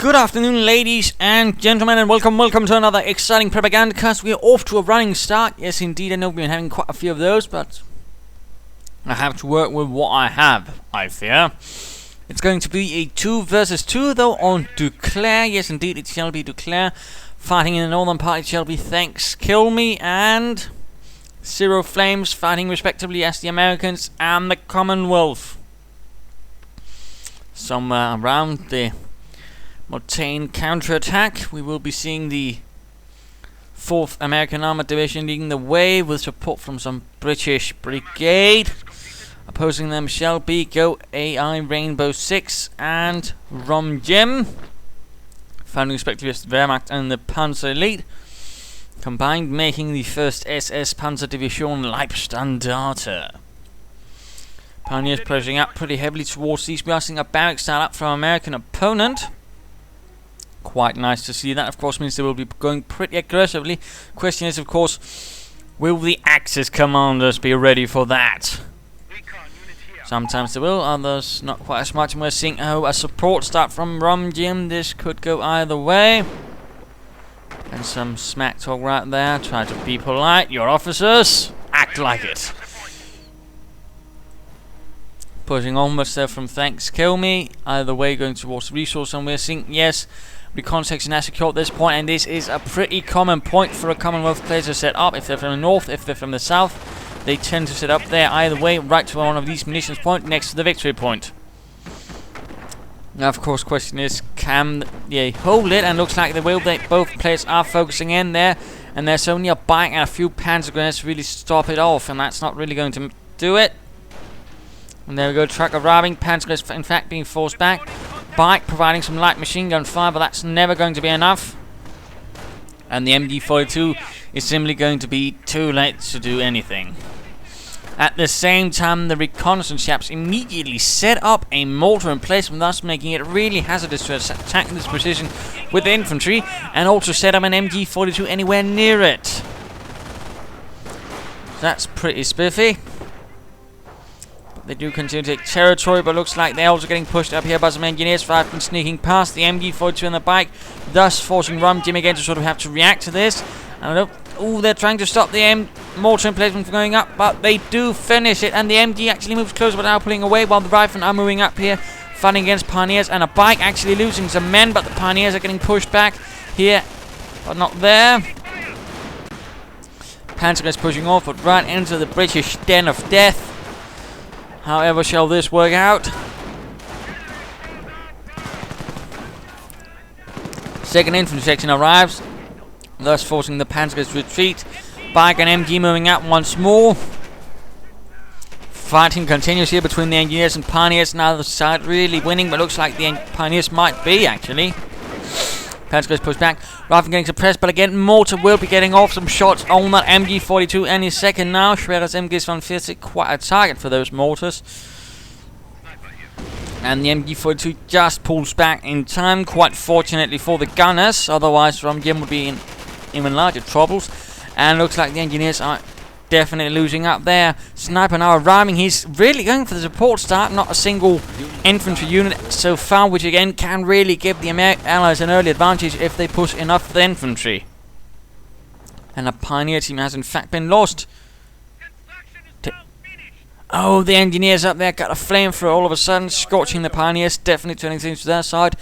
Good afternoon, ladies and gentlemen, and welcome to another exciting Propagandacast. We are off to a running start. Yes, indeed, I know we've been having quite a few of those, but I have to work with what I have, I fear. It's going to be a 2 versus 2, though, on Duclair. Yes, indeed, it shall be Duclair. Fighting in the northern part, it shall be Thanks Killmethx and Zeroflames, fighting respectively as the Americans and the Commonwealth. Somewhere around the Mortain counterattack, we will be seeing the 4th American Armoured Division leading the way with support from some British brigade. Opposing them shall be Go AI RainbowSix and RomJim, founding respectively as the Wehrmacht and the Panzer elite, combined making the 1st SS Panzer Division Leibstandarte. Pioneers pressing up pretty heavily towards these. We are seeing a barrack start up from American opponent. Quite nice to see that. Of course means they will be going pretty aggressively. Question is, of course, will the Axis commanders be ready for that? Sometimes they will, others not quite as much. And we're seeing a support start from RomJim. This could go either way. And some smack talk right there. Try to be polite. Your officers, act like it. Pushing onwards there from Thanks Killmethx. Either way going towards resource, and we're seeing, yes, recon section has secured this point, and this is a pretty common point for a Commonwealth player to set up. If they're from the north, if they're from the south, they tend to set up there either way, right to one of these munitions point next to the victory point. Now, of course, question is, can they hold it? And looks like they will. Both players are focusing in there, and there's only a bike and a few Panzer grenades to really stop it off, and that's not really going to do it. And there we go, truck arriving, Panzer grenades in fact being forced back. Bike providing some light machine gun fire, but that's never going to be enough. And the MG42 is simply going to be too late to do anything. At the same time, the reconnaissance chaps immediately set up a mortar in place, thus making it really hazardous to attack this position with the infantry, and also set up an MG42 anywhere near it. That's pretty spiffy. They do continue to take territory, but looks like they're also getting pushed up here by some engineers. 5 been sneaking past the MG42 on the bike, thus forcing RomJim again to sort of have to react to this. I don't know. Oh, they're trying to stop the mortar emplacement from going up, but they do finish it, and the MG actually moves closer but now pulling away, while the riflemen are moving up here, fighting against Pioneers, and a bike actually losing some men, but the Pioneers are getting pushed back here, but not there. Panzer is pushing off, but right into the British den of death. However shall this work out? Second infantry section arrives, thus forcing the Panzers to retreat. Bike and MG moving up once more. Fighting continues here between the engineers and Pioneers. Now the side really winning, but looks like the Pioneers might be actually. Panzer pushed back. Rifle getting suppressed, but again, mortar will be getting off some shots on that MG42 any second now. Schwerer's MG140, quite a target for those mortars. And the MG42 just pulls back in time, quite fortunately for the gunners. Otherwise, RomJim would be in even larger troubles. And looks like the engineers are definitely losing up there. Sniper now arriving. He's really going for the support start, not a single infantry unit so far, which again can really give the Allies an early advantage if they push enough of the infantry. And a Pioneer team has in fact been lost. Oh, the engineers up there got a flamethrower all of a sudden, scorching the Pioneers, definitely turning things to their side.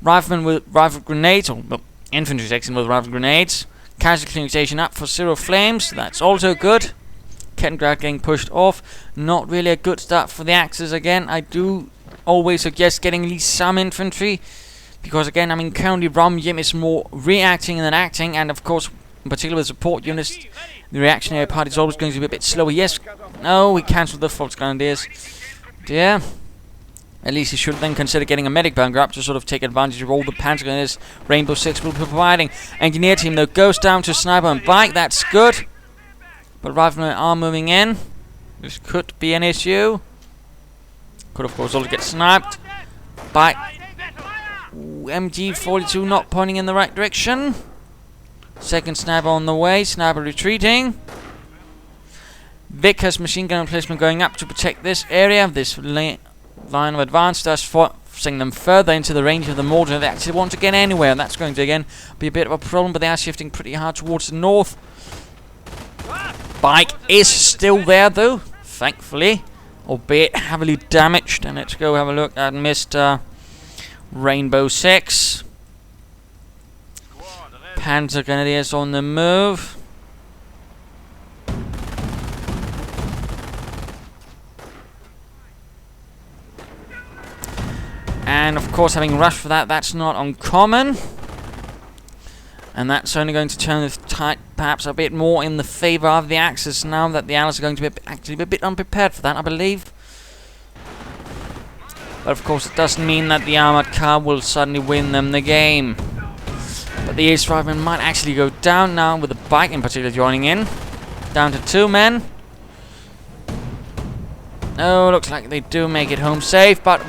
Riflemen with rifle grenades, or well, infantry section with rifle grenades. Casualty station up for Zeroflames, that's also good. Kettengrad getting pushed off, not really a good start for the Axis again. I do always suggest getting at least some infantry, because again, I mean, currently RomJim is more reacting than acting, and of course, in particular with support units, the reactionary part is always going to be a bit slower. Yes, no, we cancelled the Fox Grenadiers. Dear. At least he should then consider getting a medic bunker up to sort of take advantage of all the Panzer grenades RainbowSix will be providing. Engineer team though goes down to sniper and bike, that's good. But riflemen are moving in. This could be an issue. Could of course also get sniped. Bike. Ooh, MG42 not pointing in the right direction. Second sniper on the way, sniper retreating. Vic has machine gun emplacement going up to protect this area, this line of advance, thus sending them further into the range of the mortar. They actually want to get anywhere, and that's going to again be a bit of a problem, but they are shifting pretty hard towards the north. Bike is still there though, thankfully, albeit heavily damaged. And let's go have a look at Mr. RainbowSix. Panzer Grenadiers on the move. And of course, having rushed for that, that's not uncommon. And that's only going to turn the tide perhaps a bit more in the favour of the Axis now that the Allies are going to be actually a bit unprepared for that, I believe. But of course, it doesn't mean that the armoured car will suddenly win them the game. But the ace rifleman might actually go down now, with the bike in particular joining in. Down to 2 men. Oh, looks like they do make it home safe, but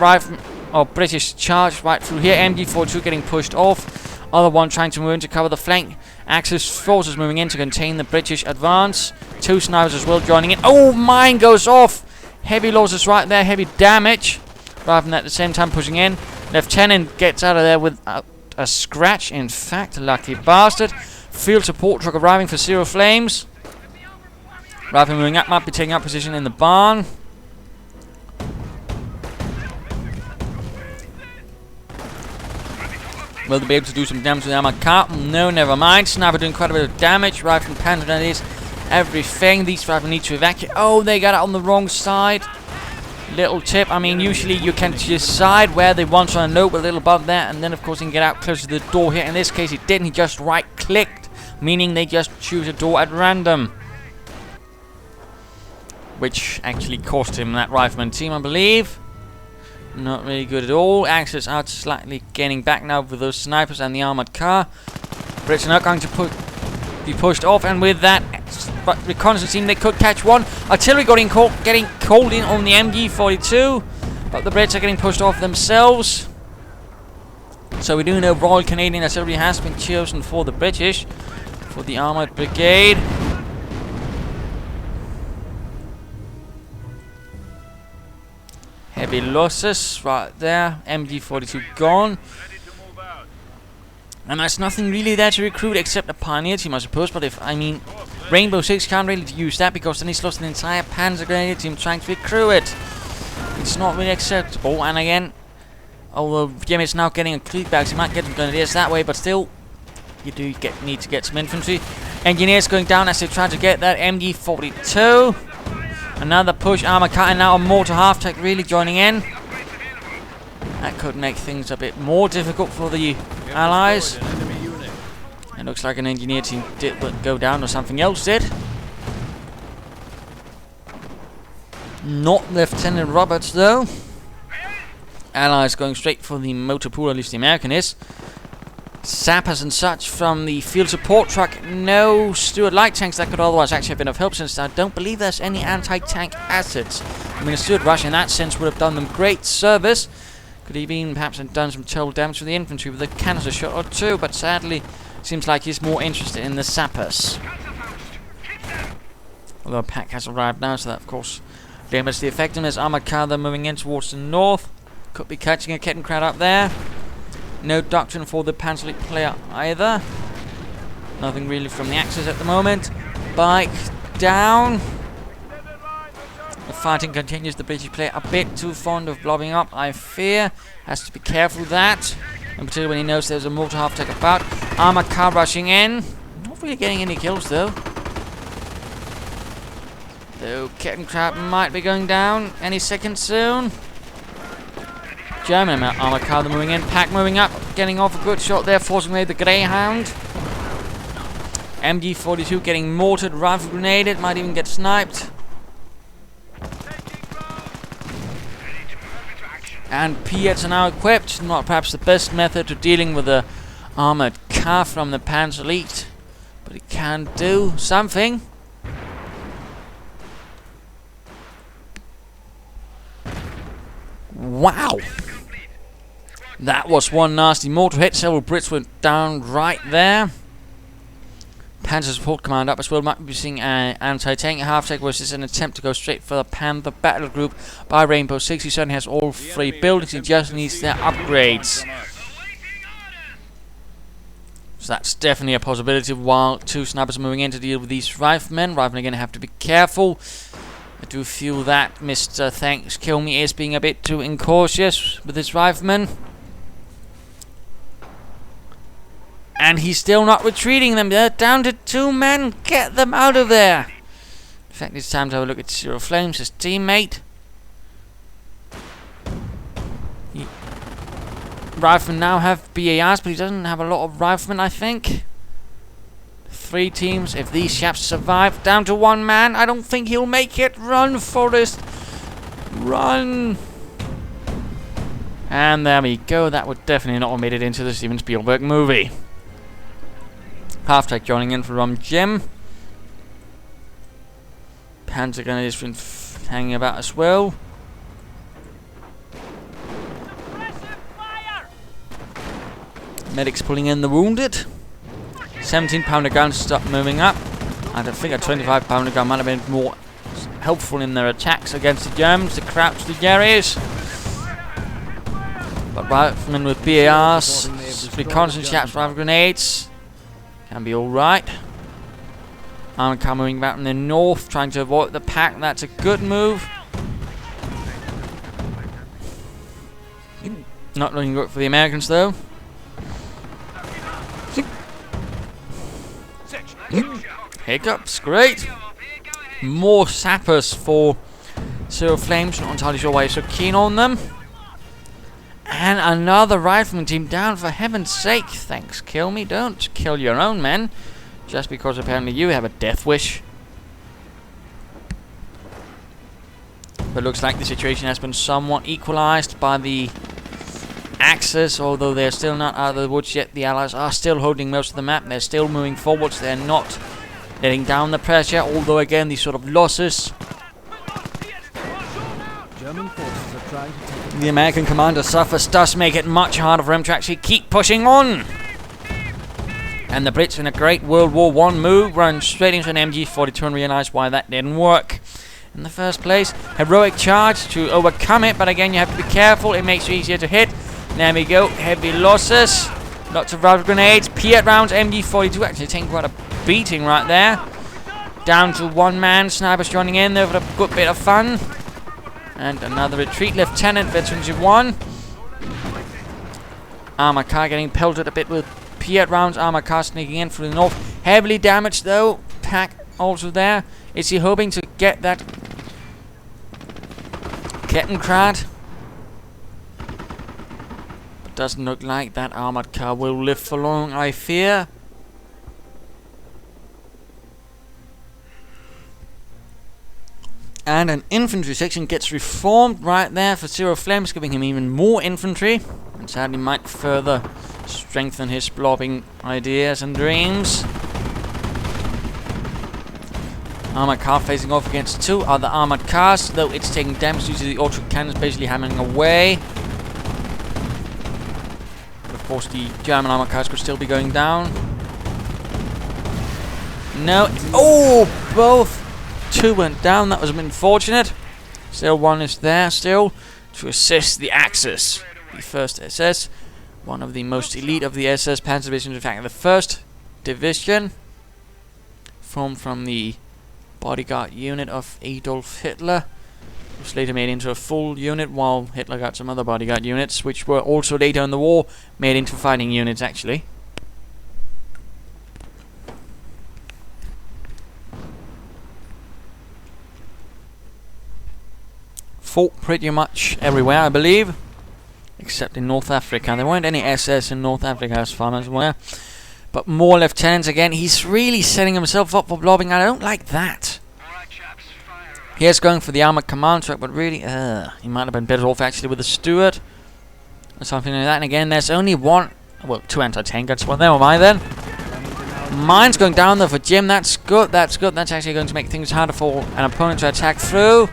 British charge right through here. MG42 getting pushed off. Other one trying to move in to cover the flank. Axis forces moving in to contain the British advance. 2 snipers as well joining in. Oh, mine goes off. Heavy losses right there, heavy damage. Rather than at the same time pushing in. Lieutenant gets out of there without a scratch. In fact, lucky bastard. Field support truck arriving for Zeroflames. Rifle moving up, might be taking up position in the barn. Will they be able to do some damage to the armoured car? No, never mind. Sniper doing quite a bit of damage. Rifle and Panzer Grenadiers, everything. These rifle need to evacuate. Oh, they got it on the wrong side. Little tip. I mean, usually you can decide where they want to unload a little above there, and then of course you can get out closer to the door here. In this case, he didn't. He just right-clicked, meaning they just choose a door at random, which actually cost him that rifleman team, I believe. Not really good at all. Axis are slightly gaining back now with those snipers and the armoured car. Brits are not going to be pushed off, and with that reconnaissance team they could catch one. Artillery getting called in on the MG42, but the Brits are getting pushed off themselves. So we do know Royal Canadian Artillery has been chosen for the British, for the Armoured Brigade. Heavy losses right there. MG42 gone. And there's nothing really there to recruit except a pioneer team, I suppose. But RainbowSix can't really use that, because then he's lost an entire Panzer Grenadier team trying to recruit it. It's not really acceptable. And again, although Jim is now getting a creep back, he might get some Grenadiers that way, but still, you do need to get some infantry. Engineers going down as they try to get that MG42. Another push, armor car, and now a mortar half-tech really joining in. That could make things a bit more difficult for the Allies. It looks like an engineer team did go down, or something else did. Not Lieutenant Roberts though. Allies going straight for the motor pool, at least the American is. Sappers and such from the field support truck. No Stuart light tanks that could otherwise actually have been of help, since I don't believe there's any anti-tank assets. I mean, a Stuart rush in that sense would have done them great service. Could have even perhaps have done some total damage to the infantry with a canister shot or two, but sadly seems like he's more interested in the sappers. Although a pack has arrived now, so that of course limits the effectiveness. Armoured car they're moving in towards the north. Could be catching a kitten crowd up there. No doctrine for the Panzer League player either. Nothing really from the Axis at the moment. Bike down. The fighting continues. The British player a bit too fond of blobbing up, I fear. Has to be careful of that. In particular when he knows there's a mortar half-tech about. Armored car rushing in. Not really getting any kills though. Though kitten crowd might be going down any second soon. German armoured car moving in, pack moving up, getting off a good shot there, forcing away the Greyhound. MG42 getting mortared, rifle grenaded, might even get sniped. And Piets are now equipped, not perhaps the best method to dealing with the armoured car from the Panzer League, but it can do something. Wow! That was one nasty mortar hit. Several Brits went down right there. Panzer support command up as well, might be using an anti-tank half-tech versus an attempt to go straight for the Panther battle group by RainbowSix. He certainly has all 3 buildings, he just needs their upgrades. So that's definitely a possibility while 2 snipers are moving in to deal with these riflemen. Riflemen are going to have to be careful. I do feel that Mr. Thanks Kill Me is being a bit too incautious with his riflemen. And he's still not retreating them. They're down to 2 men. Get them out of there. In fact, it's time to have a look at Zeroflames, his teammate. Riflemen now have BARs, but he doesn't have a lot of riflemen, I think. 3 teams. If these chaps survive, down to 1 man. I don't think he'll make it. Run, Forrest. Run. And there we go. That would definitely not have made it into the Steven Spielberg movie. Half-tech joining in for RomJim. Panzer gunner has been hanging about as well. Medics pulling in the wounded. 17-pounder guns start moving up. I don't think a 25-pounder gun might have been more helpful in their attacks against the Germans to crouch the Jerrys. But riflemen with BARs, reconnaissance chaps, rifle grenades can be alright. Armored car moving back from the north, trying to avoid the pack. That's a good move. Not looking good for the Americans though. Hiccups, great. More sappers for Zeroflames, not entirely sure why you're so keen on them. And another rifleman team down, for heaven's sake. Thanks, Kill Me. Don't kill your own men just because apparently you have a death wish. But looks like the situation has been somewhat equalized by the Axis, although they're still not out of the woods yet. The Allies are still holding most of the map. They're still moving forwards. They're not letting down the pressure, although again these sort of losses. German forces are trying to take The American commander suffers, does make it much harder for him to actually keep pushing on. And the Brits, in a great World War I move, run straight into an MG42 and realise why that didn't work in the first place. Heroic charge to overcome it, but again you have to be careful. It makes it easier to hit. There we go, heavy losses. Lots of rifle grenades, Piet rounds, MG42 actually taking quite a beating right there. Down to 1 man, snipers joining in there for a good bit of fun. And another retreat, Lieutenant, veterans of 1. Armor car getting pelted a bit with Piet rounds, armor car sneaking in from the north. Heavily damaged though, pack also there. Is he hoping to get that Kettenkrad? Doesn't look like that armored car will live for long, I fear. And an infantry section gets reformed right there for Zeroflames, giving him even more infantry. And sadly might further strengthen his blobbing ideas and dreams. Armored car facing off against 2 other armored cars, though it's taking damage due to the auto cannons basically hammering away. Of course, the German armor cars could still be going down. No. Oh, both 2 went down. That was unfortunate. Still 1 is there still to assist the Axis. The 1st SS, one of the most elite of the SS Panzer divisions. In fact, the 1st division, formed from the bodyguard unit of Adolf Hitler. Was later made into a full unit, while Hitler got some other bodyguard units, which were also later in the war made into fighting units actually. Fought pretty much everywhere, I believe, except in North Africa. There weren't any SS in North Africa as far as I'm aware, but more lieutenants again. He's really setting himself up for blobbing. I don't like that. Here's going for the armored command truck, but really, he might have been better off actually with a Stuart or something like that. And again, there's only 1, well, 2 anti-tank guns. Well, never mind then. Mine's going down there for Jim. That's good. That's good. That's actually going to make things harder for an opponent to attack through.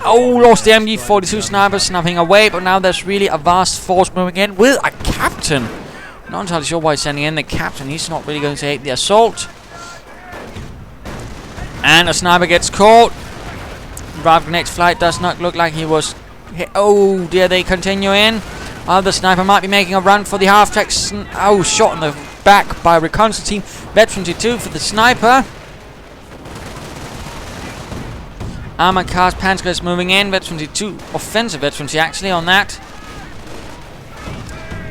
Oh, lost the MG42 sniper snapping away, but now there's really a vast force moving in with a captain Not entirely sure why he's sending in the captain. He's not really going to hate the assault. And a sniper gets caught. Rifle Grenade flight does not look like he was hit. Oh dear, they continue in. The sniper might be making a run for the half-track. Oh, shot in the back by reconnaissance team. Veteran 2 for the sniper. Armored cars, Panzers moving in. Veteran 2, offensive Veteran actually on that.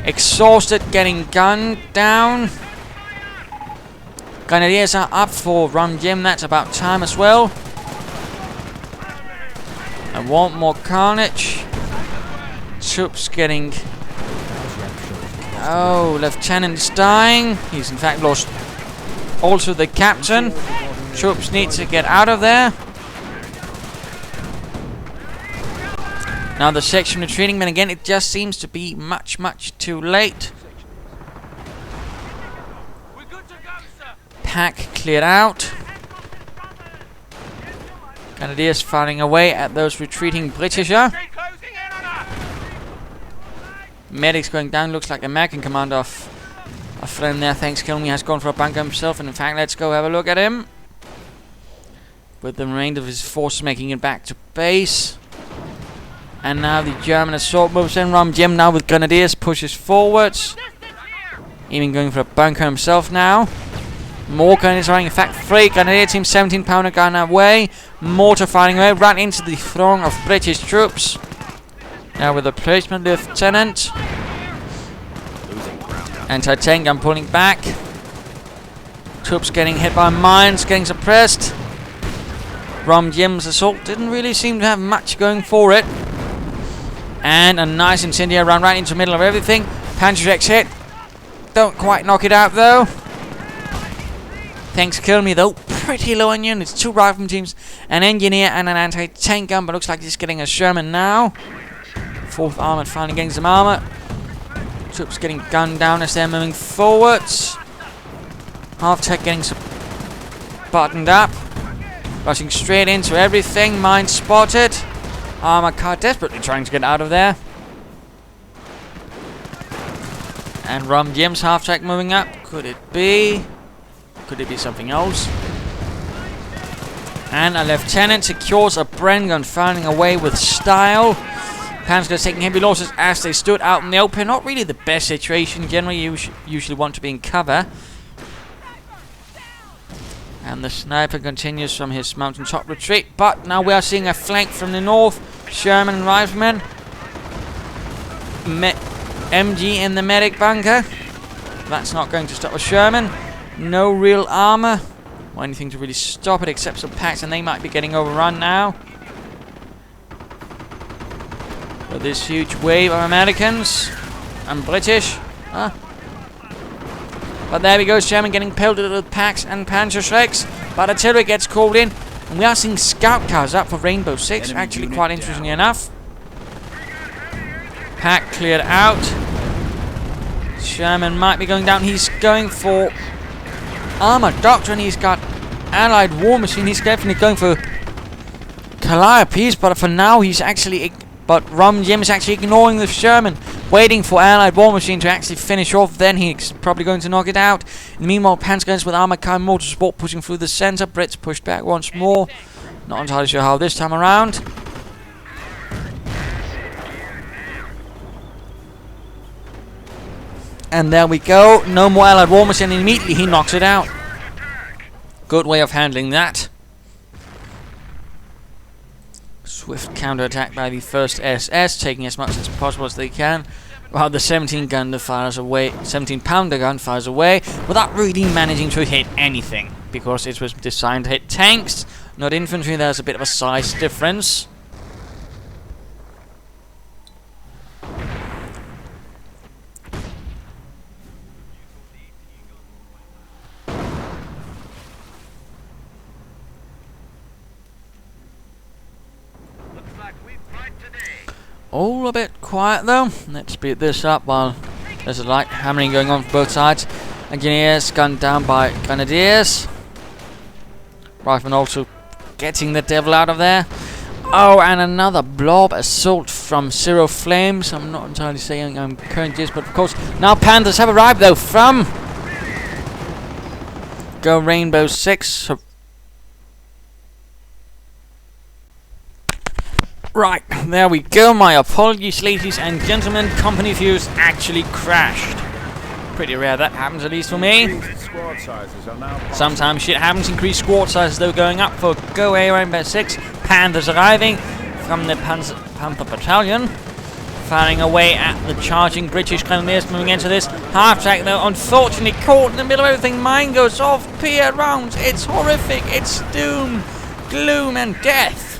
Exhausted, getting gunned down. Grenadiers are up for RomJim. That's about time as well. I want more carnage. Troops getting... Oh, Lieutenant's dying. He's in fact lost also the captain. Troops need to get out of there. Now the section retreating, but again it just seems to be much too late. Pack cleared out. Grenadiers firing away at those retreating Britisher. Medics going down. Looks like the American commander of a friend there, thanks Killmethx, has gone for a bunker himself. And in fact, let's go have a look at him. With the remainder of his force making it back to base. And now the German assault moves in. RomJim now with Grenadiers pushes forwards. Even going for a bunker himself now. More Grenadiers firing. In fact, 3 Grenadier team, 17-pounder gun away. Mortar firing away. Right into the throng of British troops. Now with a replacement lieutenant. Anti-tank gun pulling back. Troops getting hit by mines, getting suppressed. RomJim's assault didn't really seem to have much going for it. And a nice incendiary run right into the middle of everything. Panzers hit. Don't quite knock it out though. Thanks Killmethx though. Pretty low on units. 2 rifleman teams, an engineer and an anti-tank gun, but looks like he's getting a Sherman now. 4th Armoured finally getting some armor. Troops getting gunned down as they're moving forwards. Half-tech getting buttoned up. Rushing straight into everything. Mine spotted. Armored car desperately trying to get out of there. And RomJim's half-track moving up. Could it be? Could it be something else? And a lieutenant secures a Bren gun, firing away with style. Panzers taking heavy losses as they stood out in the open. Not really the best situation. Generally, you usually want to be in cover. And the sniper continues from his mountaintop retreat. But now we are seeing a flank from the north. Sherman and riflemen. MG in the medic bunker. That's not going to stop a Sherman. No real armor or anything to really stop it except some packs, and they might be getting overrun now. But this huge wave of Americans and British. But there we go, Sherman getting pelted with packs and Panzers. But artillery gets called in. And we are seeing scout cars up for RainbowSix. Actually quite interestingly enough. Pack cleared out. Sherman might be going down. He's going for Armored Doctrine. He's got Allied War Machine. He's definitely going for Calliope's. But for now he's actually... But RomJim is actually ignoring the Sherman, waiting for Allied War Machine to actually finish off. Then he's probably going to knock it out. Meanwhile, Panzer guns with armored car and mortar support pushing through the center. Brits pushed back once more. Not entirely sure how this time around. And there we go. No more Allied War Machine. And immediately he knocks it out. Good way of handling that. Swift counterattack by the 1st SS, taking as much as possible as they can, while the 17-pounder fires away, 17-pounder gun fires away, without really managing to hit anything, because it was designed to hit tanks, not infantry. There's a bit of a size difference. All a bit quiet though. Let's speed this up while there's a light hammering going on for both sides. Engineers gunned down by Grenadiers. Riflemen also getting the devil out of there. Oh, and another blob assault from Zeroflames. I'm not entirely saying I'm current this, but of course now Panzers have arrived though from go RainbowSix. Right, there we go. My apologies, ladies and gentlemen. Company views actually crashed. Pretty rare that happens, at least for me. Sometimes shit happens. Increased squad sizes though going up for go RainbowSix. Panthers arriving from the Panther Battalion, firing away at the charging British Grenadiers. Moving into this half-track though, unfortunately caught in the middle of everything. Mine goes off. Peer rounds. It's horrific. It's doom, gloom, and death.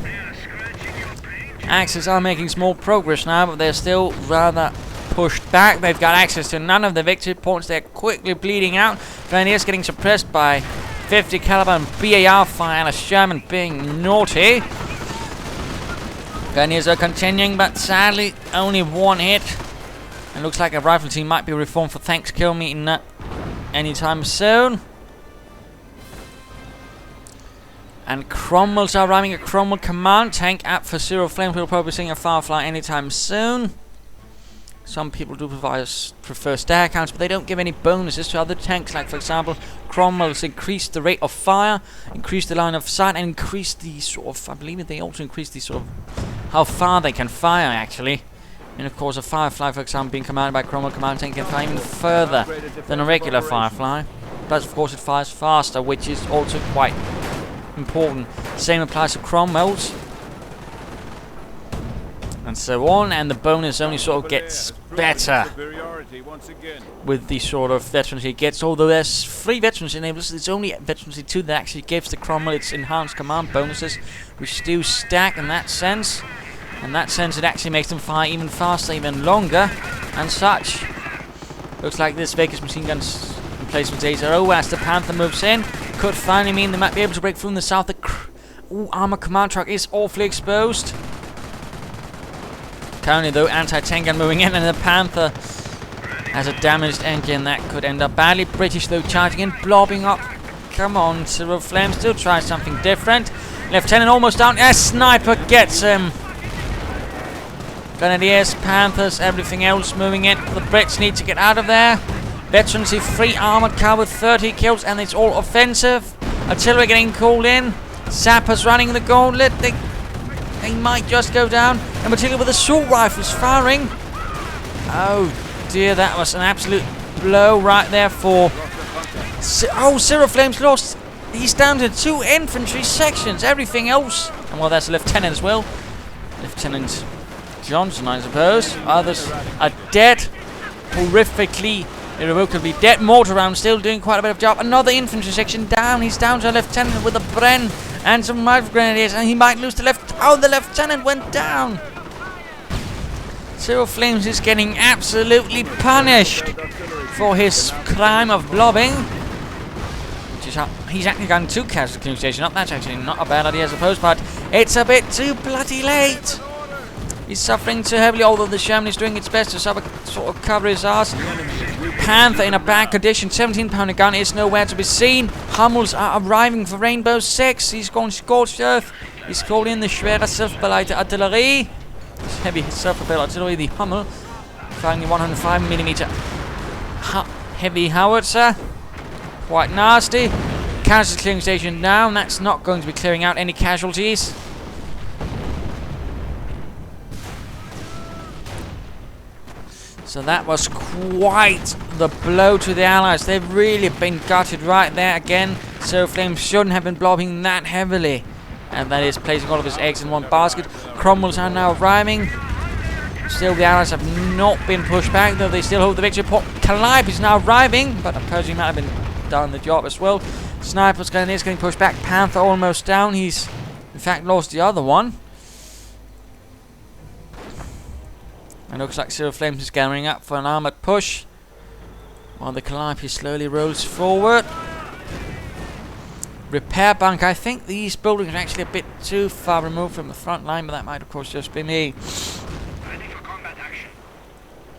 Axis are making small progress now, but they're still rather pushed back. They've got access to none of the victory points. They're quickly bleeding out. Grenadiers getting suppressed by 50 caliber and BAR fire, and a Sherman being naughty. Grenadiers are continuing, but sadly only one hit. It looks like a rifle team might be reformed for tanks kill meeting anytime soon. And Cromwell's are arriving. A Cromwell command tank up for Zeroflames. We'll probably be seeing a Firefly anytime soon. Some people do prefer stair counts, but they don't give any bonuses to other tanks. Like for example, Cromwell's increased the rate of fire, increased the line of sight, and increased the sort of, I believe they also increased the sort of how far they can fire actually. And of course a Firefly, for example, being commanded by Cromwell command tank can fire even further than a regular Firefly. Plus of course it fires faster, which is also quite important. Same applies to Cromwell's and so on, and the bonus only sort of gets better with the sort of veterancy it gets. Although there's 3 veterancy enablers, it's only veterancy 2 that actually gives the Cromwell its enhanced command bonuses, which do stack in that sense. In that sense it actually makes them fire even faster, even longer, and such. Looks like this Vegas machine gun's replacement days are over as the Panther moves in. Could finally mean they might be able to break through in the south. The armor command truck is awfully exposed. Currently though, anti-tank gun moving in, and the Panther has a damaged engine that could end up badly. British though charging in, blobbing up. Come on, Zeroflames, still try something different. Lieutenant almost down. Yes, sniper gets him. Grenadiers, Panthers, everything else moving in. The Brits need to get out of there. Veterancy 3 armored car with 30 kills, and it's all offensive. Artillery getting called in. Sappers running the gauntlet. They might just go down. And particularly with assault rifles firing. Oh dear, that was an absolute blow right there for... Oh, Zeroflames lost. He's down to 2 infantry sections. Everything else... And well, that's a lieutenant as well. Lieutenant Johnson, I suppose. Others are dead. Horrifically, irrevocably dead. Mortar round still doing quite a bit of job. Another infantry section down. He's down to a lieutenant with a Bren and some rifle grenadiers, and he might lose the left. Oh, the lieutenant went down. Zeroflames is getting absolutely punished for his crime of blobbing. Which is how he's actually gotten 2 casualties to the station up. That's actually not a bad idea, I suppose, but it's a bit too bloody late. He's suffering too heavily, although the Sherman is doing its best to sort of cover his ass. Panther in a bad condition, 17-pounder gun is nowhere to be seen. Hummels are arriving for RainbowSix. He's gone scorched earth. He's called in the schwere self-beleite Artillerie. Heavy self-propelled artillery, the Hummel. Firing the 105mm heavy howitzer. Quite nasty. Casualty clearing station down. That's not going to be clearing out any casualties. So that was quite the blow to the Allies. They've really been gutted right there again. Zeroflames shouldn't have been blobbing that heavily. And that is placing all of his eggs in one basket. Cromwells are now arriving. Still, the Allies have not been pushed back, though they still hold the victory point. Calliope is now arriving, but Pershing might have been done the job as well. Snipers Grenadiers getting pushed back. Panther almost down. He's, in fact, lost the other one. And looks like Zeroflames is gathering up for an armoured push, while the Calliope slowly rolls forward. Repair bunker. I think these buildings are actually a bit too far removed from the front line, but that might of course just be me. Ready for combat action.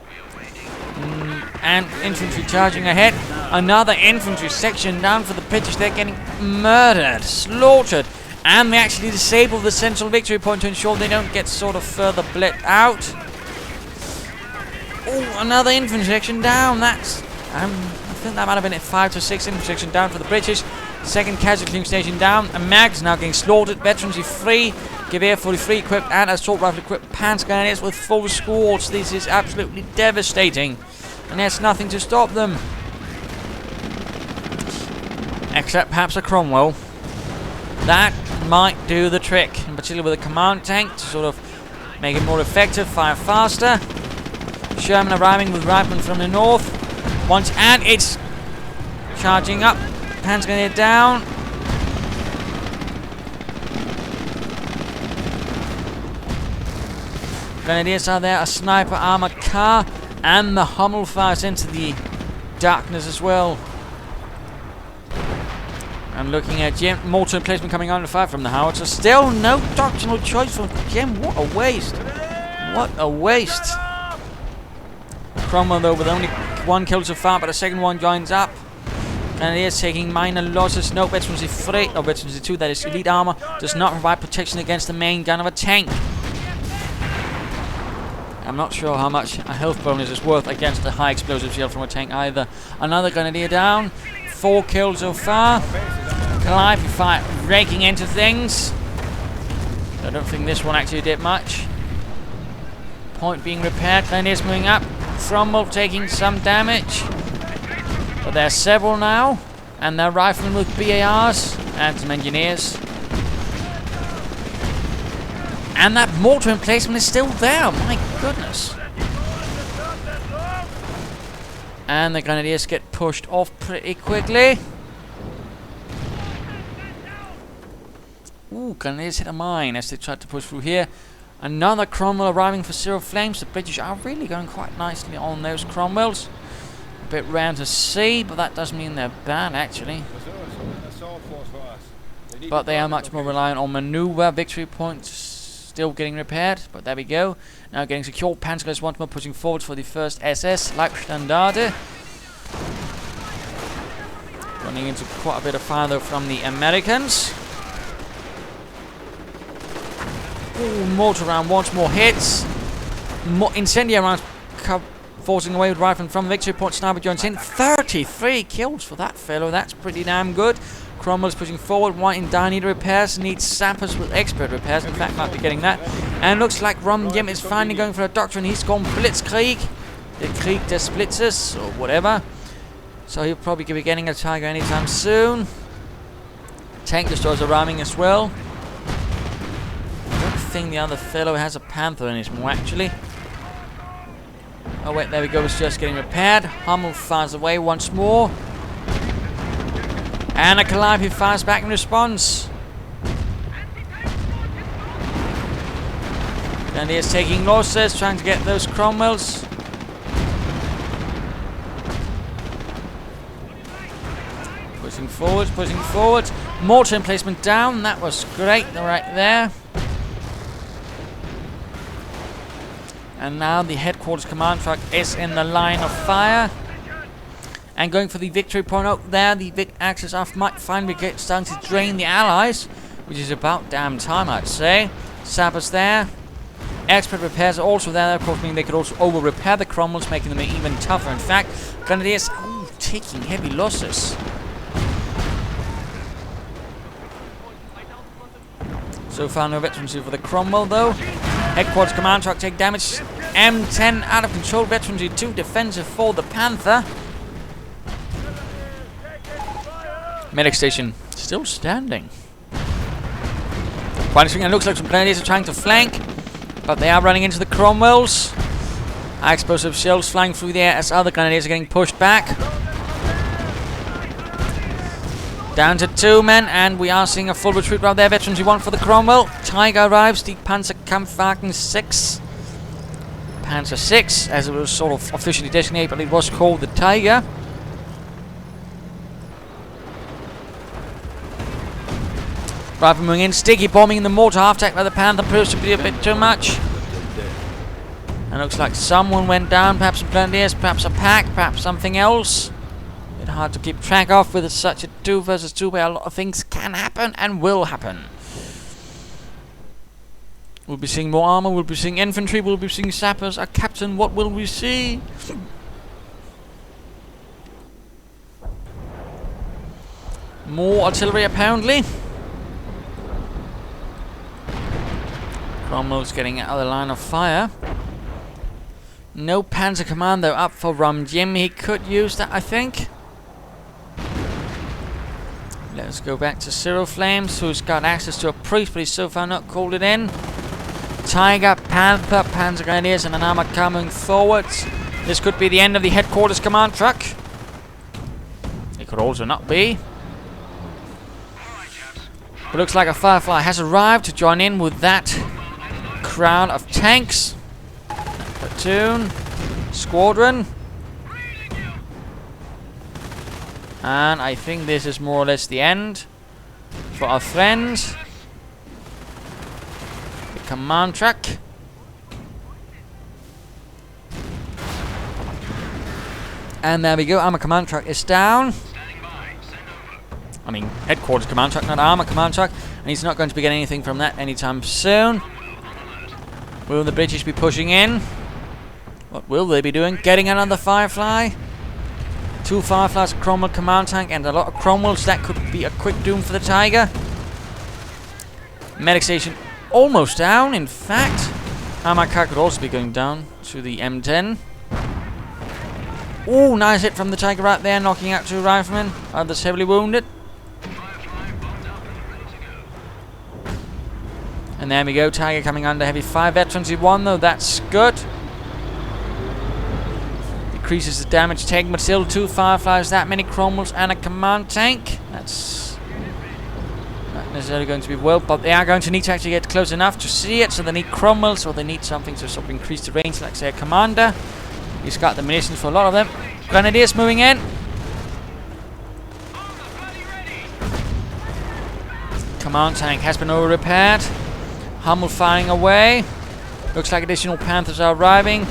We are waiting. And infantry charging ahead. Another infantry section down for the British. They're getting murdered, slaughtered. And they actually disable the central victory point to ensure they don't get sort of further blitzed out. Oh, another infantry section down. That's... I think that might have been at 5 to 6 infantry section down for the British. Second casualty station down. And Mags now getting slaughtered. Veterans free. Gewehr fully free equipped and assault rifle equipped Panzer grenadiers with full squads. This is absolutely devastating. And there's nothing to stop them. Except perhaps a Cromwell. That might do the trick. In particular with a command tank to sort of make it more effective, fire faster. Sherman arriving with riflemen from the north. Once and it's charging up. Panzer grenadier down. Grenadiers are there, a sniper armored car, and the Hummel fires into the darkness as well. And looking at Jim, mortar emplacement coming under fire from the howitzer. Still no doctrinal choice from Jim. What a waste! What a waste! Cromwell though with only one kill so far, but a second one joins up. Grenadiers taking minor losses. No veterans 3, no veterans 2. That is elite armor. Does not provide protection against the main gun of a tank. I'm not sure how much a health bonus is worth against the high explosive shield from a tank either. Another grenadier down. 4 kills so far. Clive fire raking into things. I don't think this one actually did much. Point being repaired. Grenadiers moving up. Cromwell taking some damage. But there are several now. And they're riflemen with BARs and some engineers. And that mortar emplacement is still there. My goodness. And the grenadiers get pushed off pretty quickly. Ooh, grenadiers hit a mine as they tried to push through here. Another Cromwell arriving for Zeroflames. The British are really going quite nicely on those Cromwells. A bit round to see, but that doesn't mean they're bad actually. But they are much more reliant on maneuver. Victory points still getting repaired, but there we go. Now getting secure. Panzers once more pushing forward for the first SS Leibstandarte. Running into quite a bit of fire though from the Americans. Ooh, mortar round once more hits. Incendiary rounds forcing away with riflemen from the victory point. Sniper joins in. 33 kills for that fellow. That's pretty damn good. Cromwell's pushing forward. White and Dye need repairs. Needs sappers with expert repairs. In fact, might be getting that. And looks like RomJim is finally going for a doctrine. He's gone Blitzkrieg. The Krieg des Blitzes, or whatever. So he'll probably be getting a Tiger anytime soon. Tank destroyers are rhyming as well. I don't think the other fellow has a Panther in his more actually. Oh wait, there we go. It's just getting repaired. Hummel fires away once more. And a Calliope fires back in response. And he is taking losses, trying to get those Cromwells. Pushing forward, pushing forward. Mortar emplacement down. That was great, right there. And now the headquarters command truck is in the line of fire. And going for the victory point out there, the Axis after might finally get starting to drain the Allies, which is about damn time, I'd say. Sappers there. Expert repairs are also there, of course, meaning they could also over-repair the Cromwells, making them even tougher. In fact, Grenadiers, taking heavy losses. So far, no veterancy for the Cromwell, though. Headquarters command truck take damage. M10 out of control, veterancy 2 defensive for the Panther. Medic station still standing. Quite interesting. It looks like some grenadiers are trying to flank, but they are running into the Cromwells. High explosive shells flying through the air as other grenadiers are getting pushed back. Down to 2 men, and we are seeing a full retreat right there. Veterans 1 for the Cromwell. Tiger arrives. The Panzer Kampfwagen 6. Panzer 6, as it was sort of officially designated, but it was called the Tiger. Rifle moving in, sticky bombing in the mortar, half attack by the Panther proves to be a bit too much. And looks like someone went down, perhaps some grenadiers, perhaps a pack, perhaps something else. A bit hard to keep track of with such a 2 versus 2 where a lot of things can happen and will happen. We'll be seeing more armor, we'll be seeing infantry, we'll be seeing sappers. Our captain, what will we see? More artillery apparently. Cromwell's getting out of the line of fire. No Panzer Commando up for RomJim. He could use that, I think. Let's go back to Zeroflames, who's got access to a priest, but he's so far not called it in. Tiger, Panther, Panzer Grenadiers, and an armor coming forwards. This could be the end of the headquarters command truck. It could also not be. But looks like a Firefly has arrived to join in with that crowd of tanks. Platoon, squadron. And I think this is more or less the end for our friends. The command truck. And there we go, armor command truck is down. I mean, headquarters command truck, not armor command truck. And he's not going to be getting anything from that anytime soon. Will the British be pushing in? What will they be doing? Getting another Firefly? 2 Fireflies, a Cromwell command tank, and a lot of Cromwells. That could be a quick doom for the Tiger. Medic station almost down, in fact. Armor car could also be going down to the M10. Ooh, nice hit from the Tiger right there, knocking out 2 riflemen. Others heavily wounded. And there we go, Tiger coming under heavy fire. Veterans 1 though, that's good. Decreases the damage taken, but still 2 Fireflies, that many Cromwells, and a command tank. That's not necessarily going to be well, but they are going to need to actually get close enough to see it, so they need Cromwells, or they need something to sort of increase the range, like say a commander. He's got the munitions for a lot of them. Grenadiers moving in. Command tank has been over-repaired. Hummel firing away. Looks like additional Panthers are arriving.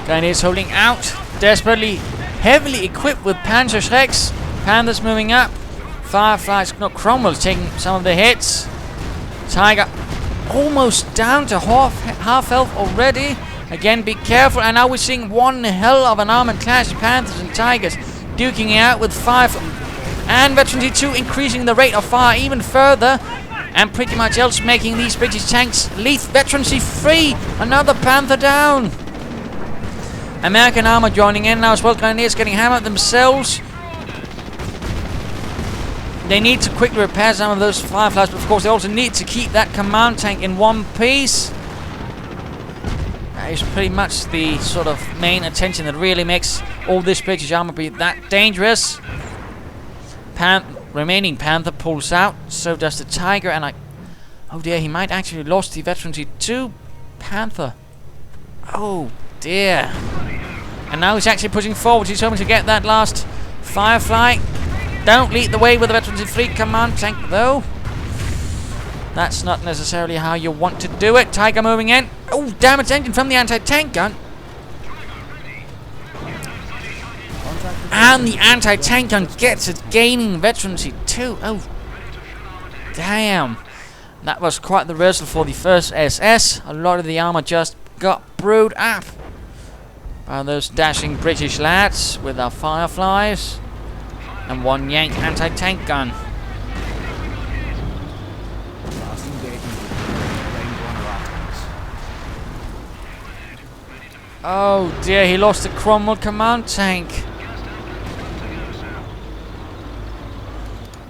Grenadiers holding out. Desperately, heavily equipped with Panzers. Panthers moving up. Fireflies, no, Cromwell's taking some of the hits. Tiger almost down to half health already. Again, be careful. And now we're seeing one hell of an armored clash. Panthers and Tigers duking it out with 5. And Veterans 2 increasing the rate of fire even further. And pretty much else making these British tanks lethal. Veterans 3. Another Panther down. American armor joining in now as well. Grenadiers getting hammered themselves. They need to quickly repair some of those Fireflies, but of course they also need to keep that command tank in one piece. That is pretty much the sort of main attention that really makes all this British armor be that dangerous. Remaining Panther pulls out, so does the Tiger, and oh dear, he might actually lost the Veterans 2 Panther. Oh dear. And now he's actually pushing forward. He's hoping to get that last Firefly. Don't lead the way with the Veterans 3 command tank, though. That's not necessarily how you want to do it. Tiger moving in. Oh, damage engine from the anti-tank gun. And the anti-tank gun gets it, gaining Veterans 2. Oh, damn. That was quite the reversal for the first SS. A lot of the armor just got brewed up by those dashing British lads with our Fireflies. And 1 Yank anti-tank gun. Oh dear, he lost the Cromwell command tank.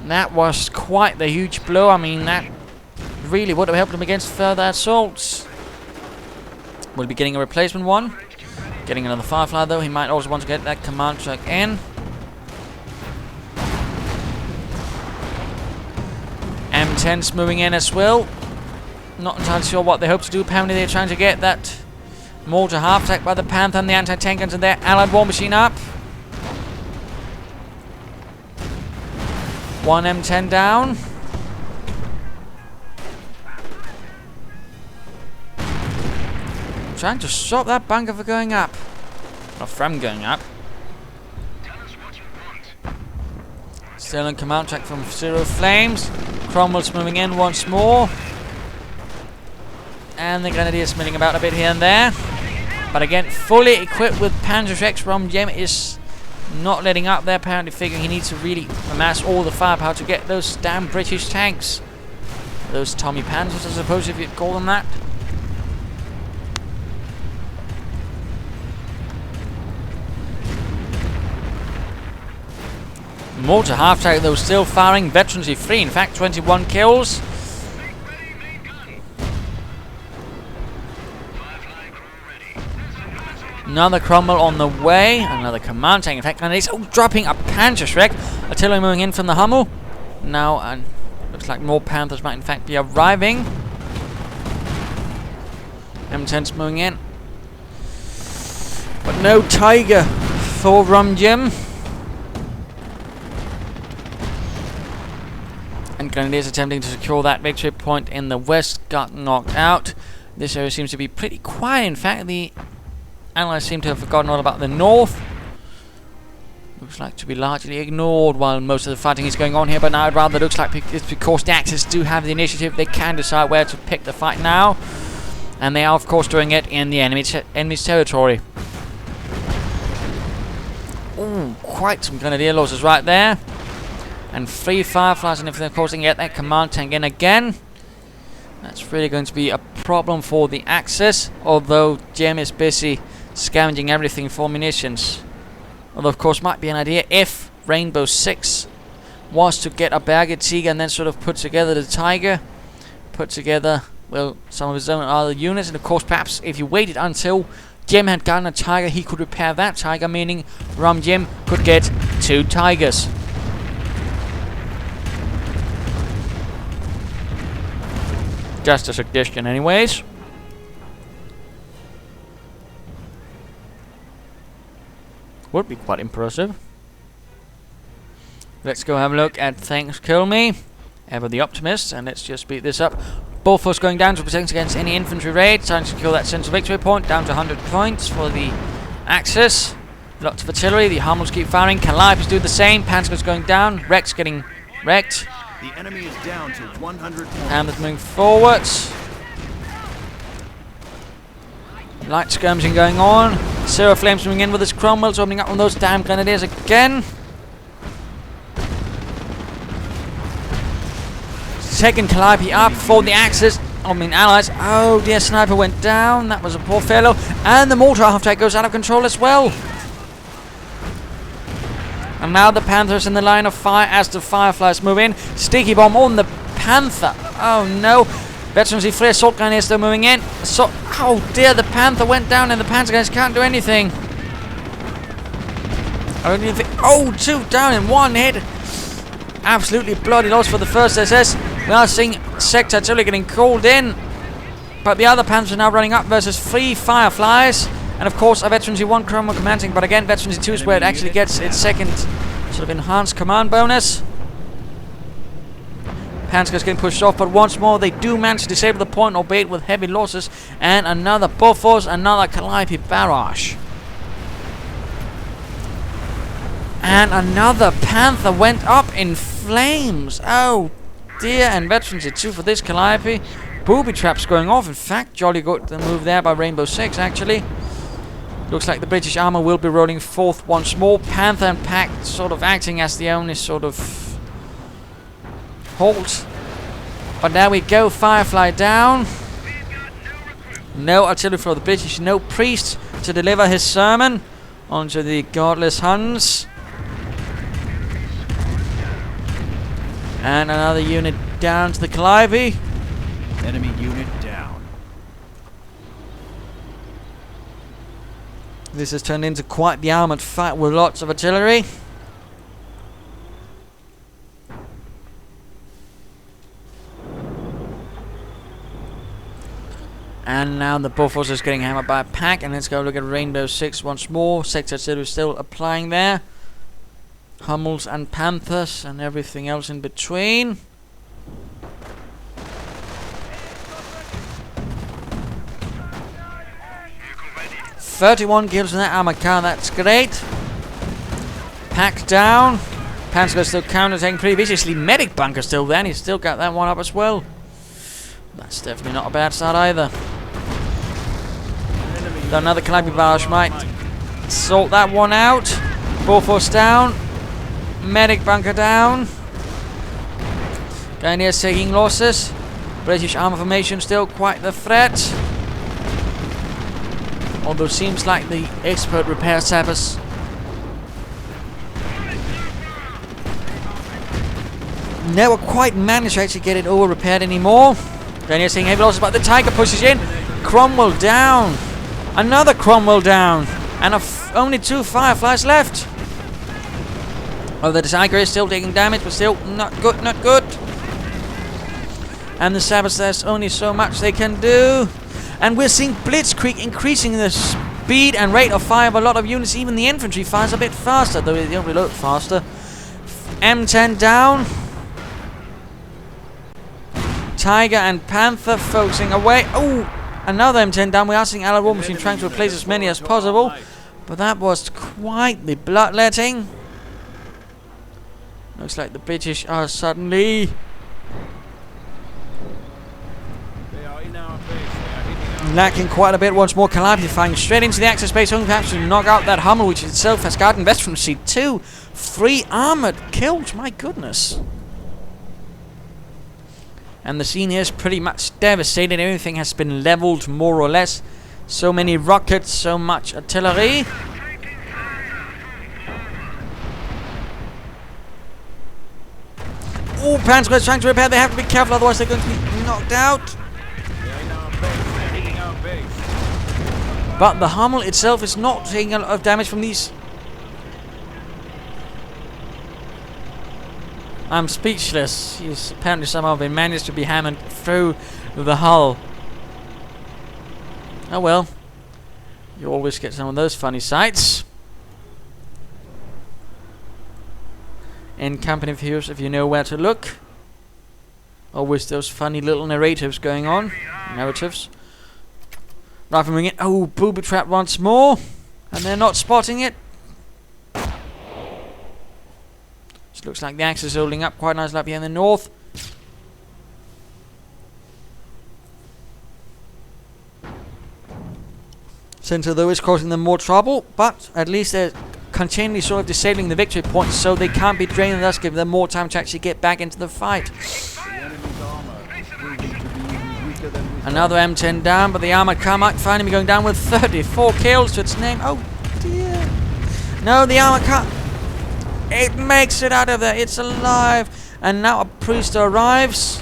That was quite the huge blow. I mean, that really would have helped him against further assaults. We'll be getting a replacement one. Getting another Firefly though. He might also want to get that command truck in. M10's moving in as well. Not entirely sure what they hope to do. Apparently they're trying to get that mortar half-attack by the Panther and the anti-tank guns and their allied war machine up. 1 M10 down. Trying to stop that bunker from going up. Or from going up. Still in command track from Zeroflames. Cromwell's moving in once more. And the Grenadiers milling about a bit here and there. But again, fully equipped with Panzers. RomJim is not letting up there, apparently figuring he needs to really amass all the firepower to get those damn British tanks. Those Tommy Panzers, I suppose, if you'd call them that. Mortar half-tank, though, still firing. Veterans free, in fact, 21 kills. Another Cromwell on the way. Another command tank. In fact, Grenadiers dropping a Panzer wreck. Artillery moving in from the Hummel. Now, looks like more Panthers might in fact be arriving. M10's moving in. But no Tiger for RomJim. And Grenadiers attempting to secure that victory point in the west got knocked out. This area seems to be pretty quiet. In fact, the Allies seem to have forgotten all about the north. Looks like to be largely ignored while most of the fighting is going on here, but now it rather looks like it's because the Axis do have the initiative. They can decide where to pick the fight now. And they are, of course, doing it in the enemy's territory. Ooh, quite some Grenadier losses right there. And 3 Fireflies, and if of course they can get that command tank in again, that's really going to be a problem for the Axis. Although Jim is busy scavenging everything for munitions. Although, of course, might be an idea if RainbowSix was to get a Brigade Tiger and then sort of put together the Tiger, put together, well, some of his own other units, and of course, perhaps if you waited until Jim had gotten a Tiger, he could repair that Tiger, meaning RomJim could get 2 Tigers. Just a suggestion, anyways. Would be quite impressive. Let's go have a look at Thanks Kill Me, ever the optimist, and let's just beat this up. Bullforce going down to protect against any infantry raid, trying to secure that central victory point, down to 100 points for the Axis. Lots of artillery, the Hummels keep firing, Calipers do the same, Panzers going down, Rex getting wrecked. The enemy is down to 100 points. Panthers moving forwards. Light skirmishing going on. Zeroflames moving in with his Cromwells, opening up on those damn Grenadiers again. Second Calliope up for the Axis. Allies. Oh dear, sniper went down. That was a poor fellow. And the mortar half-tank goes out of control as well. And now the Panthers in the line of fire as the Fireflies move in. Sticky bomb on the Panther. Oh no. Veterans free assault Grenadiers still moving in. Oh dear, the Panther went down and the Panzer guys can't do anything. Oh, 2 down in 1 hit. Absolutely bloody loss for the first SS. We are seeing sector artillery getting called in. But the other Panthers are now running up versus 3 Fireflies. And of course a Veterans 1 Cromwell commanding, but again Veterans 2 is where it actually gets its second sort of enhanced command bonus. Panzers getting pushed off, but once more they do manage to disable the point, albeit with heavy losses. And another Bullforce, another Calliope barrage. And another Panther went up in flames. Oh dear, and Veterans 2 for this Calliope. Booby traps going off. In fact, jolly good move there by RainbowSix actually. Looks like the British armour will be rolling forth once more. Panther and Pack sort of acting as the only sort of halt. But there we go, Firefly down. No artillery for the British, no priest to deliver his sermon onto the godless Huns. And another unit down to the Calliope. Enemy unit down. This has turned into quite the armoured fight with lots of artillery. And now the Bullforce is getting hammered by a Pack. And let's go look at RainbowSix once more. Sector artillery still applying there. Hummels and Panthers and everything else in between. Vehicle ready. 31 kills in that armored car, that's great. Pack down. Panzer still counterattacking pretty viciously. Medic bunker still there, and he's still got that one up as well. That's definitely not a bad start either. Though another Calliope barrage might sort that one out. Bofors down. Medic bunker down. Grenadiers taking losses. British armor formation still quite the threat. Although it seems like the expert repair sappers never quite managed to actually get it over repaired anymore. Grenadiers taking heavy losses, but the Tiger pushes in. Cromwell down. Another Cromwell down. And only 2 Fireflies left. Although the Tiger is still taking damage, but still not good, not good. And the Sabbaths, there's only so much they can do. And we're seeing Blitzkrieg increasing the speed and rate of fire of a lot of units. Even the infantry fires a bit faster, though they don't reload faster. M10 down. Tiger and Panther focusing away. Oh, another M10 down. We are seeing Allied War Machine trying to replace as many as possible. But that was quite the bloodletting. Looks like the British are suddenly lacking quite a bit. Once more, Calliope firing straight into the access base, hoping perhaps to knock out that Hummel, which itself has gotten veterancy 2. 3 armored killed, my goodness. And the scene here is pretty much devastated. Everything has been leveled more or less. So many rockets, so much artillery. Oh, Panzer is trying to repair. They have to be careful, otherwise they're going to be knocked out. But the Hummel itself is not taking a lot of damage from these. I'm speechless. He's apparently somehow been managed to be hammered through the hull. Oh well. You always get some of those funny sights. In company of heroes, if you know where to look. Always those funny little narratives going on. Narratives. Rifleman in. Oh, booby trap once more. And they're not spotting it. This looks like the Axis is holding up quite nicely up here in the north. Centre though is causing them more trouble, but at least they're continually sort of disabling the victory points so they can't be drained and thus give them more time to actually get back into the fight. Another M10 down, but the armoured car might finally be going down with 34 kills to its name. Oh dear. No, the armoured car. It makes it out of there. It's alive. And now a priest arrives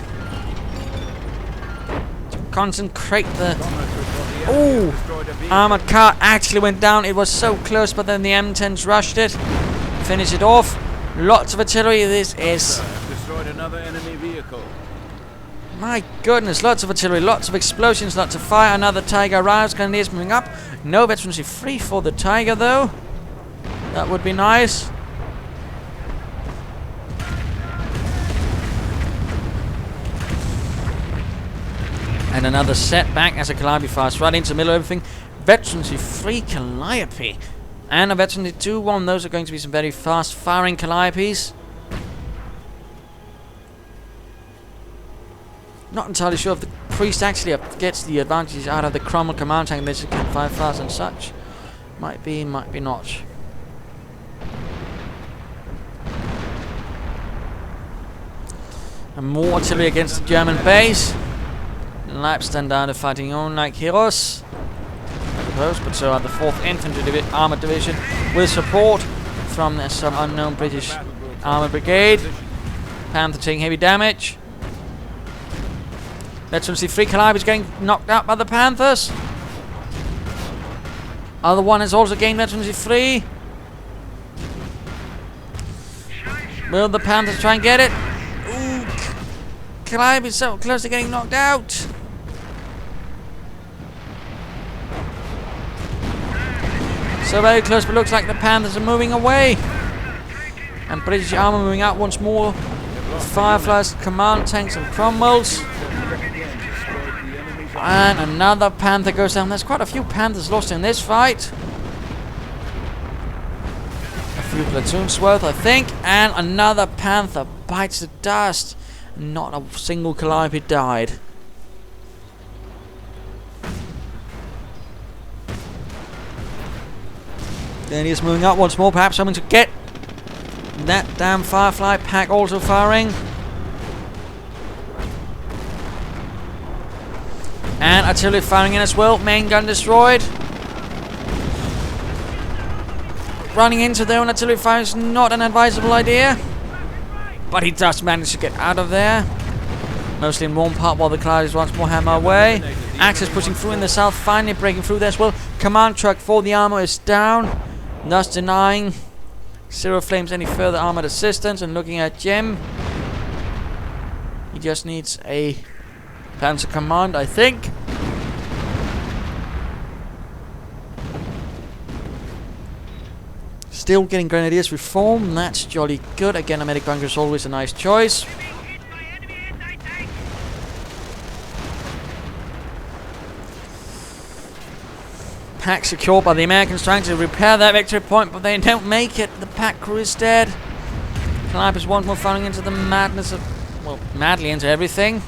to concentrate the... Oh! Armoured car actually went down. It was so close, but then the M10s rushed it. Finish it off. Lots of artillery. This is... Destroyed another enemy vehicle. My goodness, lots of artillery, lots of explosions, lots of fire. Another Tiger arrives. Grenadiers moving up. No veterancy free for the Tiger, though. That would be nice. And another setback as a Calliope fires right into the middle of everything. Veterancy free Calliope. And a veterancy 2-1. Those are going to be some very fast firing Calliopes. Not entirely sure if the priest actually gets the advantage out of the Cromwell command tank. This can fire fast and such. Might be, might be not. And more artillery against the German base. Leibstandarte fighting on like heroes, I suppose, but so are the 4th Infantry Armoured Division with support from some unknown British Armoured Brigade. Panther taking heavy damage. Veterancy 3 Calliope is getting knocked out by the Panthers. Other one has also gained veterancy 3. Will the Panthers try and get it? Ooh, Calliope is so close to getting knocked out. So very close, but looks like the Panthers are moving away. And British armour moving out once more. Fireflies, command tanks and Cromwells. And another Panther goes down. There's quite a few Panthers lost in this fight. A few platoons worth, I think. And another Panther bites the dust. Not a single Calliope died. Then he's moving up once more, perhaps something to get that damn Firefly pack also firing. And artillery firing in as well. Main gun destroyed. Running into their own artillery fire is not an advisable idea. But he does manage to get out of there. Mostly in one part while the cloud is once more hammer away. Axis pushing through in the south, finally breaking through there as well. Command truck for the armor is down. Thus denying Zeroflames any further armored assistance. And looking at Jim, he just needs a Panzer command, I think. Still getting Grenadiers reformed, that's jolly good. Again, a medic bunker is always a nice choice. Pack secured by the Americans trying to repair that victory point, but they don't make it. The pack crew is dead. Calliope is once more falling into the madness of, well, madly into everything.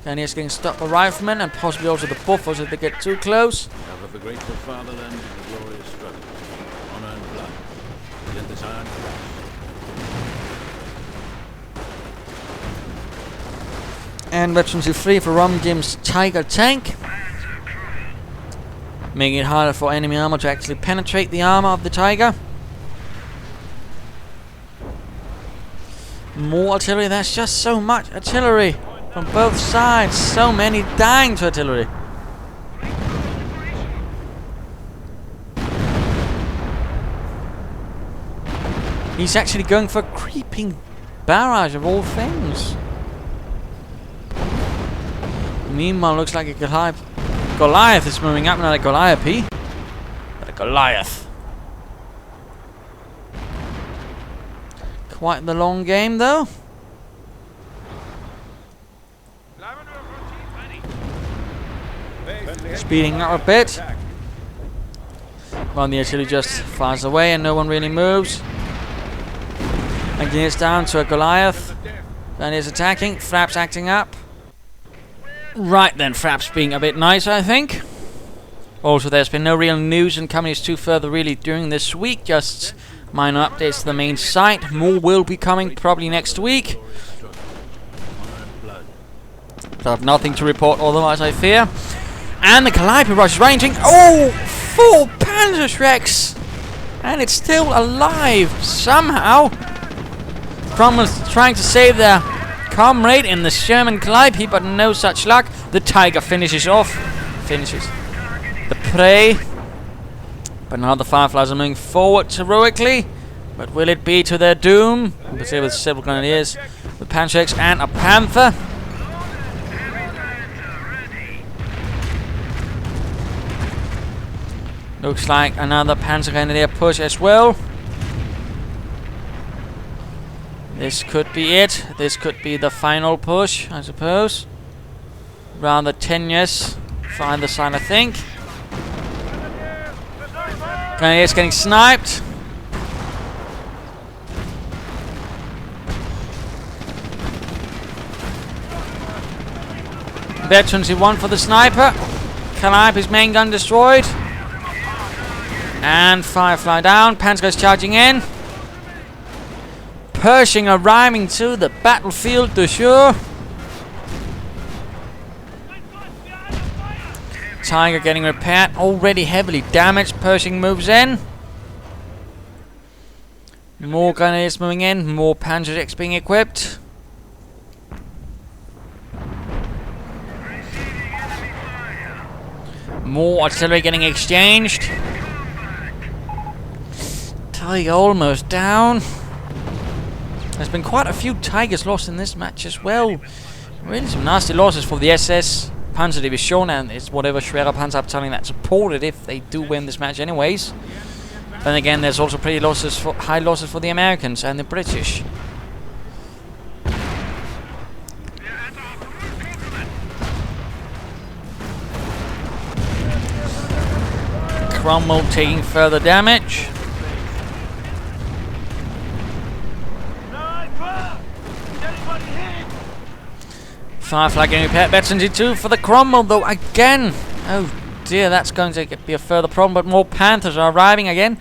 Grenadiers getting stopped by riflemen and possibly also the buffers if they get too close. Now for the grateful fatherland and the glorious struggle, honor and blood, against this iron cross. And veterans free for RomJim's Tiger tank, making it harder for enemy armor to actually penetrate the armor of the Tiger. More artillery, that's just so much artillery from both sides, so many dying to artillery. He's actually going for a creeping barrage of all things. Meanwhile, looks like a Goliath is moving up, not a Calliope, but a Goliath. Quite the long game, though. Speeding up a bit. While the artillery just fires away and no one really moves. Engineers down to a Goliath. And he's attacking. Fraps acting up. Right then, Fraps being a bit nicer, I think. Also, there's been no real news in Companies 2 further really during this week. Just minor updates to the main site. More will be coming probably next week. I have nothing to report otherwise, I fear. And the Calliope rush is ranging. Oh! 4 Panzer Shreks! And it's still alive somehow. Cromwell's trying to save their comrade in the Sherman Calliope, but no such luck. The Tiger finishes the prey. But now the Fireflies are moving forward heroically. But will it be to their doom? We'll see with several Grenadiers, the Panzers and a Panther. Looks like another Panzer Grenadier push as well. This could be it. This could be the final push, I suppose. Rather tenuous for either side, I think. Grenadiers getting sniped. Veterans who won for the sniper. Calliope's main gun destroyed. And Firefly down. Panzer's charging in. Pershing arriving to the battlefield du jour. Tiger getting repaired. Already heavily damaged. Pershing moves in. More Grenadiers moving in. More Panzers being equipped. More artillery getting exchanged. Tiger almost down. There's been quite a few Tigers lost in this match as well. Really some nasty losses for the SS Panzer Division, and it's whatever Schwerer Panzerabteilung that supported if they do win this match anyways. Then again, there's also pretty losses for high losses for the Americans and the British. Cromwell taking further damage. Firefly getting repaired. Veterans E2 for the Cromwell though again. Oh dear, that's going to be a further problem, but more Panthers are arriving again.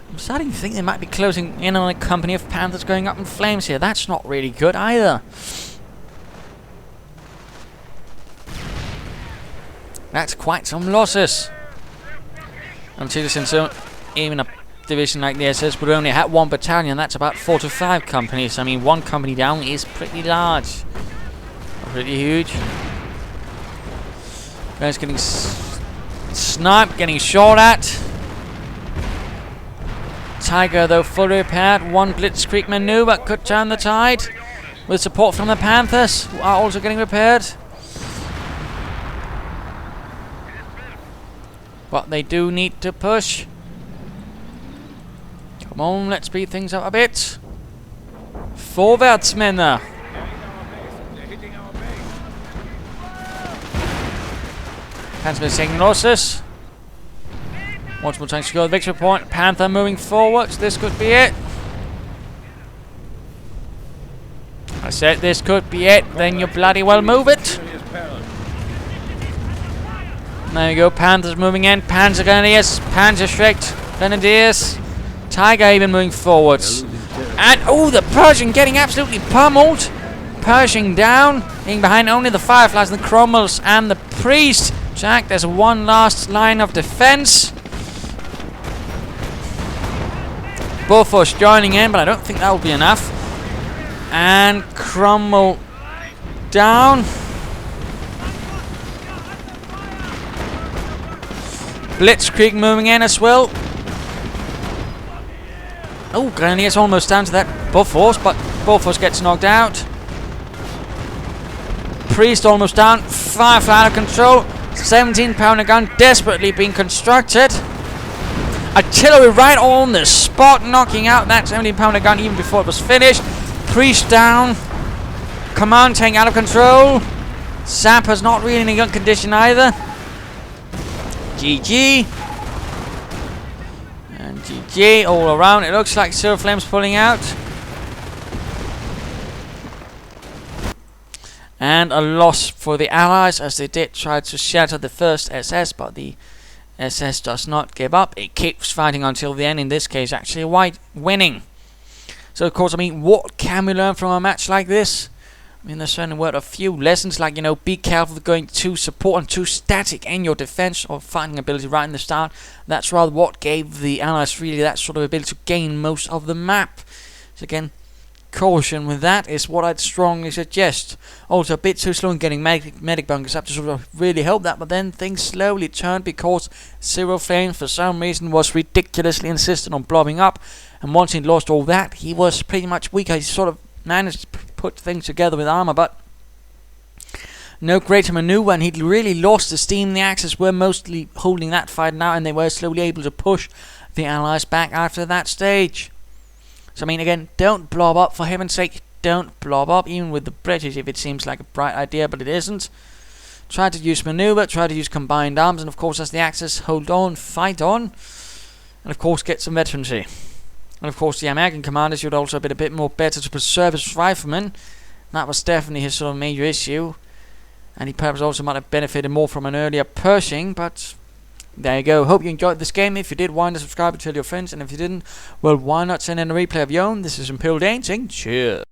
I'm starting to think they might be closing in on a company of Panthers going up in flames here. That's not really good either. That's quite some losses. Until since even a division like the SS would only have 1 battalion, that's about 4 to 5 companies. I mean, 1 company down is pretty large. Pretty huge. Guys getting sniped, getting shot at. Tiger, though, fully repaired. 1 blitzkrieg maneuver could turn the tide. With support from the Panthers, who are also getting repaired. But they do need to push. Come on, let's speed things up a bit. Vorwärts, Männer. Panzer taking losses. Once more trying to secure the victory point. Panther moving forwards. This could be it. I said this could be it. Then you bloody well move it. There you go. Panthers moving in. Panzer Grenadiers. Panzer Schreck Grenadiers. Tiger even moving forwards. And oh, the Pershing getting absolutely pummeled. Pershing down. Being behind only the Fireflies and the Cromwells and the Priest. Jack, there's one last line of defense. Bofors joining in, but I don't think that will be enough. And Cromwell down. Blitzkrieg moving in as well. Oh, Grenadiers almost down to that Bofors, but Bofors gets knocked out. Priest almost down. Firefly out of control. 17-pounder gun desperately being constructed. Artillery right on the spot, knocking out that 17-pounder gun even before it was finished. Priest down. Command tank out of control. Sapper's not really in a good condition either. GG. And GG all around. It looks like Zeroflames pulling out. And a loss for the Allies as they did try to shatter the first SS, but the SS does not give up. It keeps fighting until the end, in this case actually white winning. So of course, I mean, what can we learn from a match like this? I mean, there's certainly worth a few lessons, like, you know, be careful going too support and too static in your defense or fighting ability right in the start. That's rather what gave the Allies really that sort of ability to gain most of the map. So again, caution with that is what I'd strongly suggest. Also a bit too slow in getting medic bunkers up to sort of really help that, but then things slowly turned because Zeroflames for some reason was ridiculously insistent on blowing up, and once he'd lost all that, he was pretty much weaker. He sort of managed to put things together with armor, but no greater maneuver, and he'd really lost the steam. The Axis were mostly holding that fight now, and they were slowly able to push the Allies back after that stage. So I mean, again, don't blob up, for heaven's sake, don't blob up, even with the British if it seems like a bright idea, but it isn't. Try to use maneuver, try to use combined arms, and of course as the Axis hold on, fight on, and of course get some veterancy. And of course the American commander should also have been a bit more better to preserve his riflemen. That was definitely his sort of major issue, and he perhaps also might have benefited more from an earlier Pershing, but there you go. Hope you enjoyed this game. If you did, why not subscribe and tell your friends, and if you didn't, well, why not send in a replay of your own? This is Imperial Dane saying cheers.